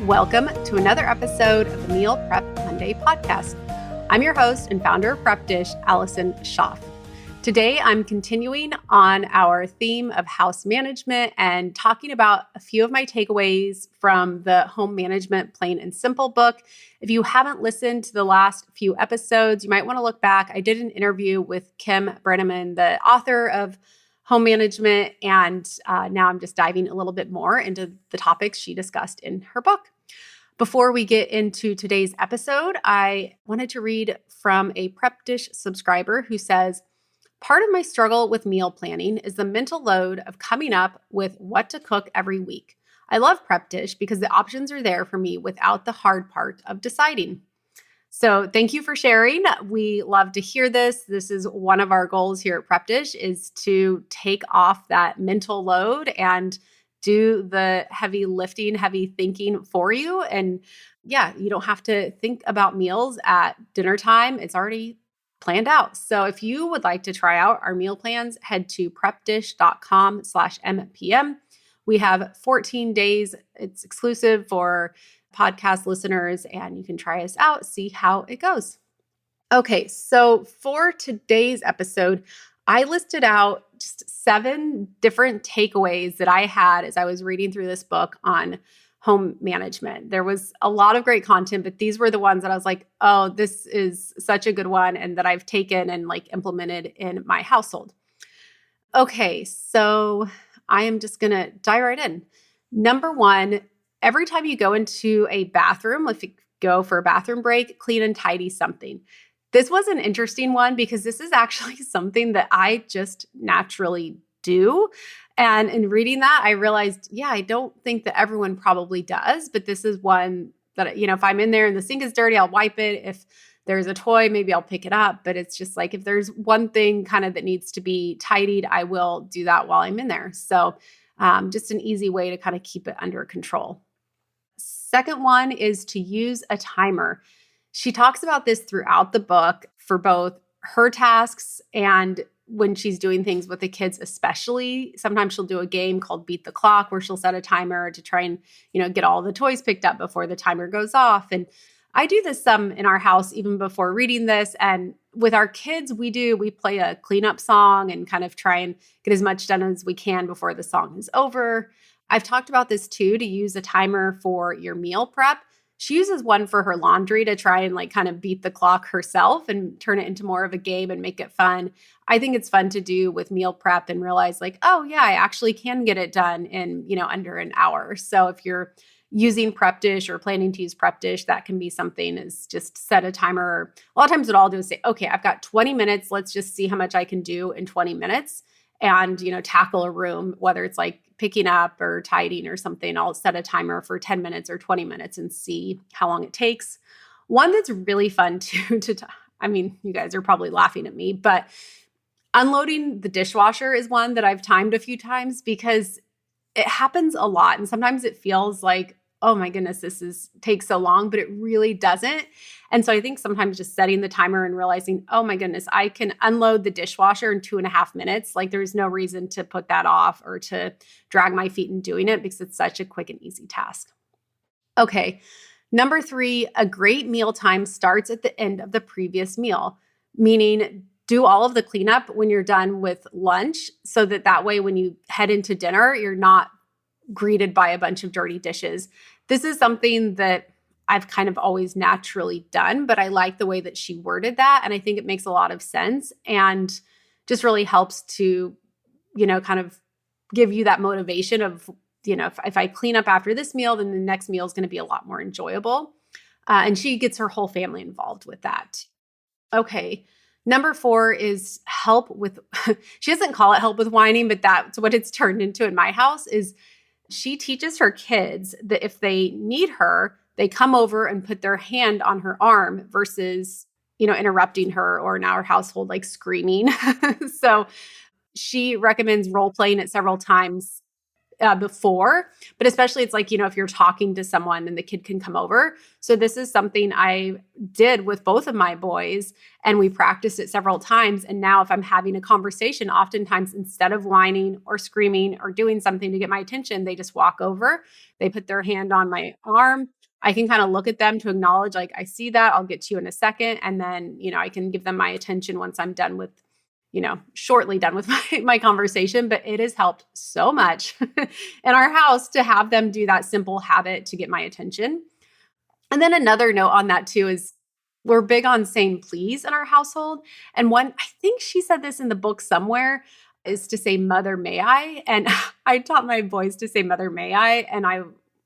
Welcome to another episode of the Meal Prep Monday podcast. I'm your host and founder of Prep Dish, Allison Schaaf. Today, I'm continuing on our theme of house management and talking about a few of my takeaways from the Home Management Plain and Simple book. If you haven't listened to the last few episodes, you might want to look back. I did an interview with Kim Brenneman, the author of Home Management, and now I'm just diving a little bit more into the topics she discussed in her book. Before we get into today's episode, I wanted to read from a Prep Dish subscriber who says, "Part of my struggle with meal planning is the mental load of coming up with what to cook every week. I love Prep Dish because the options are there for me without the hard part of deciding." So thank you for sharing. We love to hear this. This is one of our goals here at Prep Dish, is to take off that mental load and do the heavy lifting, heavy thinking for you. And yeah, you don't have to think about meals at dinner time. It's already planned out. So if you would like to try out our meal plans, head to prepdish.com/MPM. We have 14 days. It's exclusive for podcast listeners, and you can try us out, see how it goes. Okay, so for today's episode, I listed out just 7 different takeaways that I had as I was reading through this book on home management. There was a lot of great content, but these were the ones that I was like, oh, this is such a good one, and that I've taken and implemented in my household. Okay, so I am just going to dive right in. Number 1, every time you go into a bathroom, if you go for a bathroom break, clean and tidy something. This was an interesting one because this is actually something that I just naturally do. And in reading that, I realized, yeah, I don't think that everyone probably does, but this is one that, if I'm in there and the sink is dirty, I'll wipe it. If there's a toy, maybe I'll pick it up. But it's just like, if there's one thing kind of that needs to be tidied, I will do that while I'm in there. So just an easy way to kind of keep it under control. Second one is to use a timer. She talks about this throughout the book for both her tasks and when she's doing things with the kids, especially. Sometimes she'll do a game called Beat the Clock where she'll set a timer to try and, get all the toys picked up before the timer goes off. And I do this some in our house even before reading this. And with our kids, we play a cleanup song and kind of try and get as much done as we can before the song is over. I've talked about this too, to use a timer for your meal prep. She uses one for her laundry to try and kind of beat the clock herself and turn it into more of a game and make it fun. I think it's fun to do with meal prep and realize oh yeah, I actually can get it done in, under an hour. So if you're using Prep Dish or planning to use Prep Dish, that can be something, is just set a timer. A lot of times what I'll do is say, okay, I've got 20 minutes. Let's just see how much I can do in 20 minutes and, tackle a room, whether it's picking up or tidying or something. I'll set a timer for 10 minutes or 20 minutes and see how long it takes. One that's really fun too, you guys are probably laughing at me, but unloading the dishwasher is one that I've timed a few times because it happens a lot. And sometimes it feels like, oh my goodness, takes so long, but it really doesn't. And so I think sometimes just setting the timer and realizing, oh my goodness, I can unload the dishwasher in 2.5 minutes. There's no reason to put that off or to drag my feet in doing it because it's such a quick and easy task. Okay. Number 3, a great mealtime starts at the end of the previous meal, meaning do all of the cleanup when you're done with lunch so that way when you head into dinner, you're not greeted by a bunch of dirty dishes. This is something that I've kind of always naturally done, but I like the way that she worded that. And I think it makes a lot of sense and just really helps to, kind of give you that motivation of, if I clean up after this meal, then the next meal is going to be a lot more enjoyable. And she gets her whole family involved with that. Okay. Number 4 is help with, she doesn't call it help with whining, but that's what it's turned into in my house. Is she teaches her kids that if they need her, they come over and put their hand on her arm versus, interrupting her, or in our household, screaming. So she recommends role playing it several times. before, but especially it's like, if you're talking to someone and the kid can come over. So this is something I did with both of my boys, and we practiced it several times. And now if I'm having a conversation, oftentimes instead of whining or screaming or doing something to get my attention, they just walk over, they put their hand on my arm. I can kind of look at them to acknowledge, like, I see that, I'll get to you in a second. And then, I can give them my attention once I'm done with, shortly done with my conversation. But it has helped so much in our house to have them do that simple habit to get my attention. And then another note on that too is we're big on saying please in our household. And I think she said this in the book somewhere, is to say, Mother, may I? And I taught my boys to say, Mother, may I? And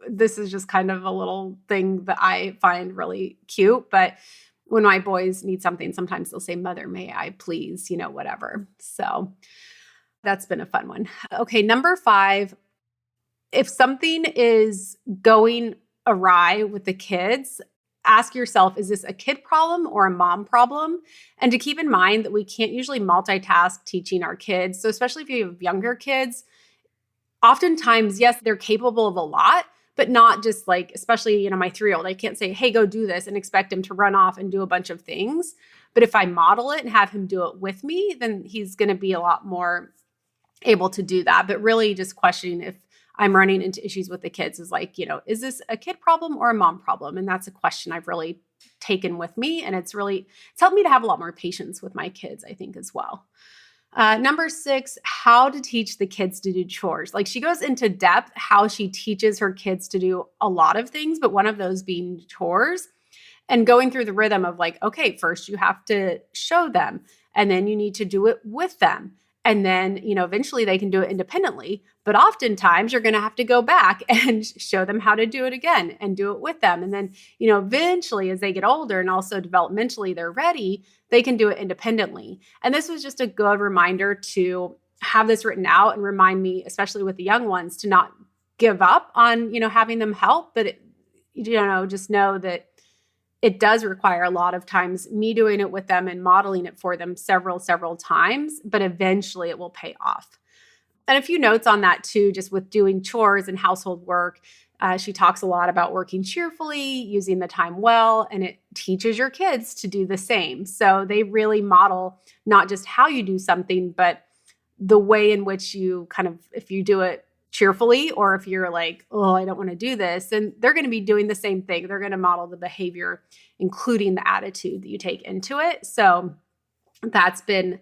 this is just kind of a little thing that I find really cute. But when my boys need something, sometimes they'll say, Mother, may I please, whatever. So that's been a fun one. Okay, number 5, if something is going awry with the kids, ask yourself, is this a kid problem or a mom problem? And to keep in mind that we can't usually multitask teaching our kids. So especially if you have younger kids, oftentimes, yes, they're capable of a lot, but not just like, especially, my 3-year-old, I can't say, hey, go do this and expect him to run off and do a bunch of things. But if I model it and have him do it with me, then he's going to be a lot more able to do that. But really just questioning if I'm running into issues with the kids is like, is this a kid problem or a mom problem? And that's a question I've really taken with me. And it's helped me to have a lot more patience with my kids, I think, as well. Number 6, how to teach the kids to do chores. Like, she goes into depth how she teaches her kids to do a lot of things, but one of those being chores, and going through the rhythm of like, okay, first you have to show them, and then you need to do it with them. And then, eventually they can do it independently. But oftentimes you're going to have to go back and show them how to do it again and do it with them. And then, eventually as they get older and also developmentally they're ready, they can do it independently. And this was just a good reminder to have this written out and remind me, especially with the young ones, to not give up on, having them help. But, just know that it does require a lot of times me doing it with them and modeling it for them several times, but eventually it will pay off. And a few notes on that too, just with doing chores and household work. She talks a lot about working cheerfully, using the time well, and it teaches your kids to do the same. So they really model not just how you do something, but the way in which you if you do it cheerfully, or if you're like, oh, I don't want to do this, then they're going to be doing the same thing. They're going to model the behavior, including the attitude that you take into it. So that's been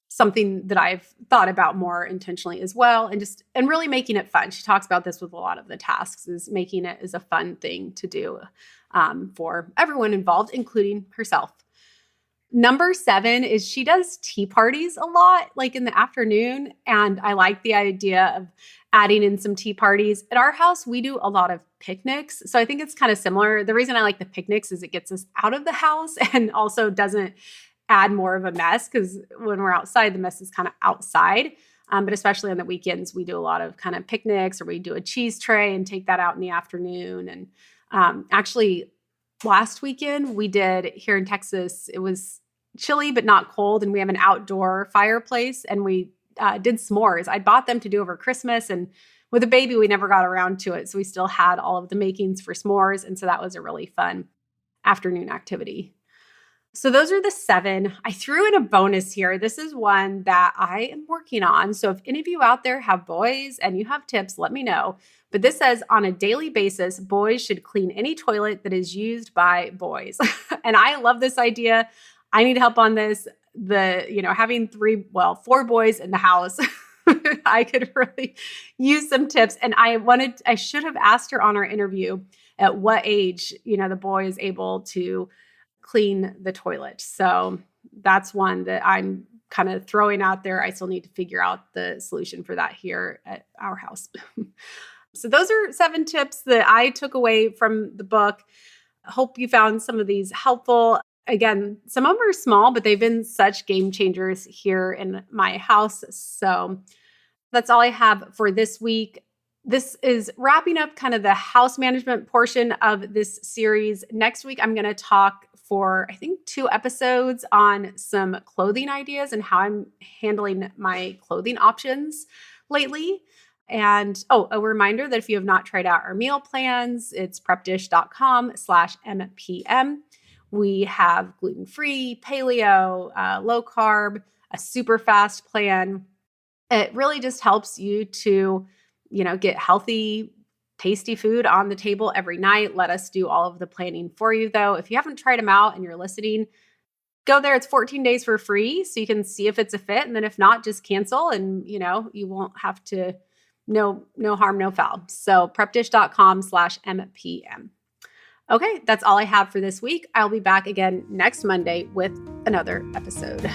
something that I've thought about more intentionally as well, and really making it fun. She talks about this with a lot of the tasks, is making it as a fun thing to do for everyone involved, including herself. Number 7 is she does tea parties a lot, like in the afternoon. And I like the idea of adding in some tea parties. At our house, we do a lot of picnics. So I think it's kind of similar. The reason I like the picnics is it gets us out of the house and also doesn't add more of a mess, because when we're outside, the mess is kind of outside. But especially on the weekends, we do a lot of kind of picnics, or we do a cheese tray and take that out in the afternoon. And actually, last weekend we did here in Texas, it was chilly but not cold, and we have an outdoor fireplace, and we did s'mores. I bought them to do over Christmas, and with a baby, we never got around to it. So we still had all of the makings for s'mores. And so that was a really fun afternoon activity. So those are the 7. I threw in a bonus here. This is one that I am working on. So if any of you out there have boys and you have tips, let me know. But this says, on a daily basis, boys should clean any toilet that is used by boys. And I love this idea. I need help on this. Having 4 boys in the house, I could really use some tips. And I should have asked her on our interview at what age, the boy is able to clean the toilet. So that's one that I'm kind of throwing out there. I still need to figure out the solution for that here at our house. So those are 7 tips that I took away from the book. I hope you found some of these helpful. Again, some of them are small, but they've been such game changers here in my house. So that's all I have for this week. This is wrapping up kind of the house management portion of this series. Next week, I'm going to talk for, I think, 2 episodes on some clothing ideas and how I'm handling my clothing options lately. And a reminder that if you have not tried out our meal plans, it's prepdish.com/MPM. We have gluten-free, paleo, low carb, a super fast plan. It really just helps you to, get healthy, tasty food on the table every night. Let us do all of the planning for you, though. If you haven't tried them out and you're listening, go there. It's 14 days for free, so you can see if it's a fit. And then if not, just cancel and, you won't have to, no harm, no foul. So prepdish.com/MPM. Okay, that's all I have for this week. I'll be back again next Monday with another episode.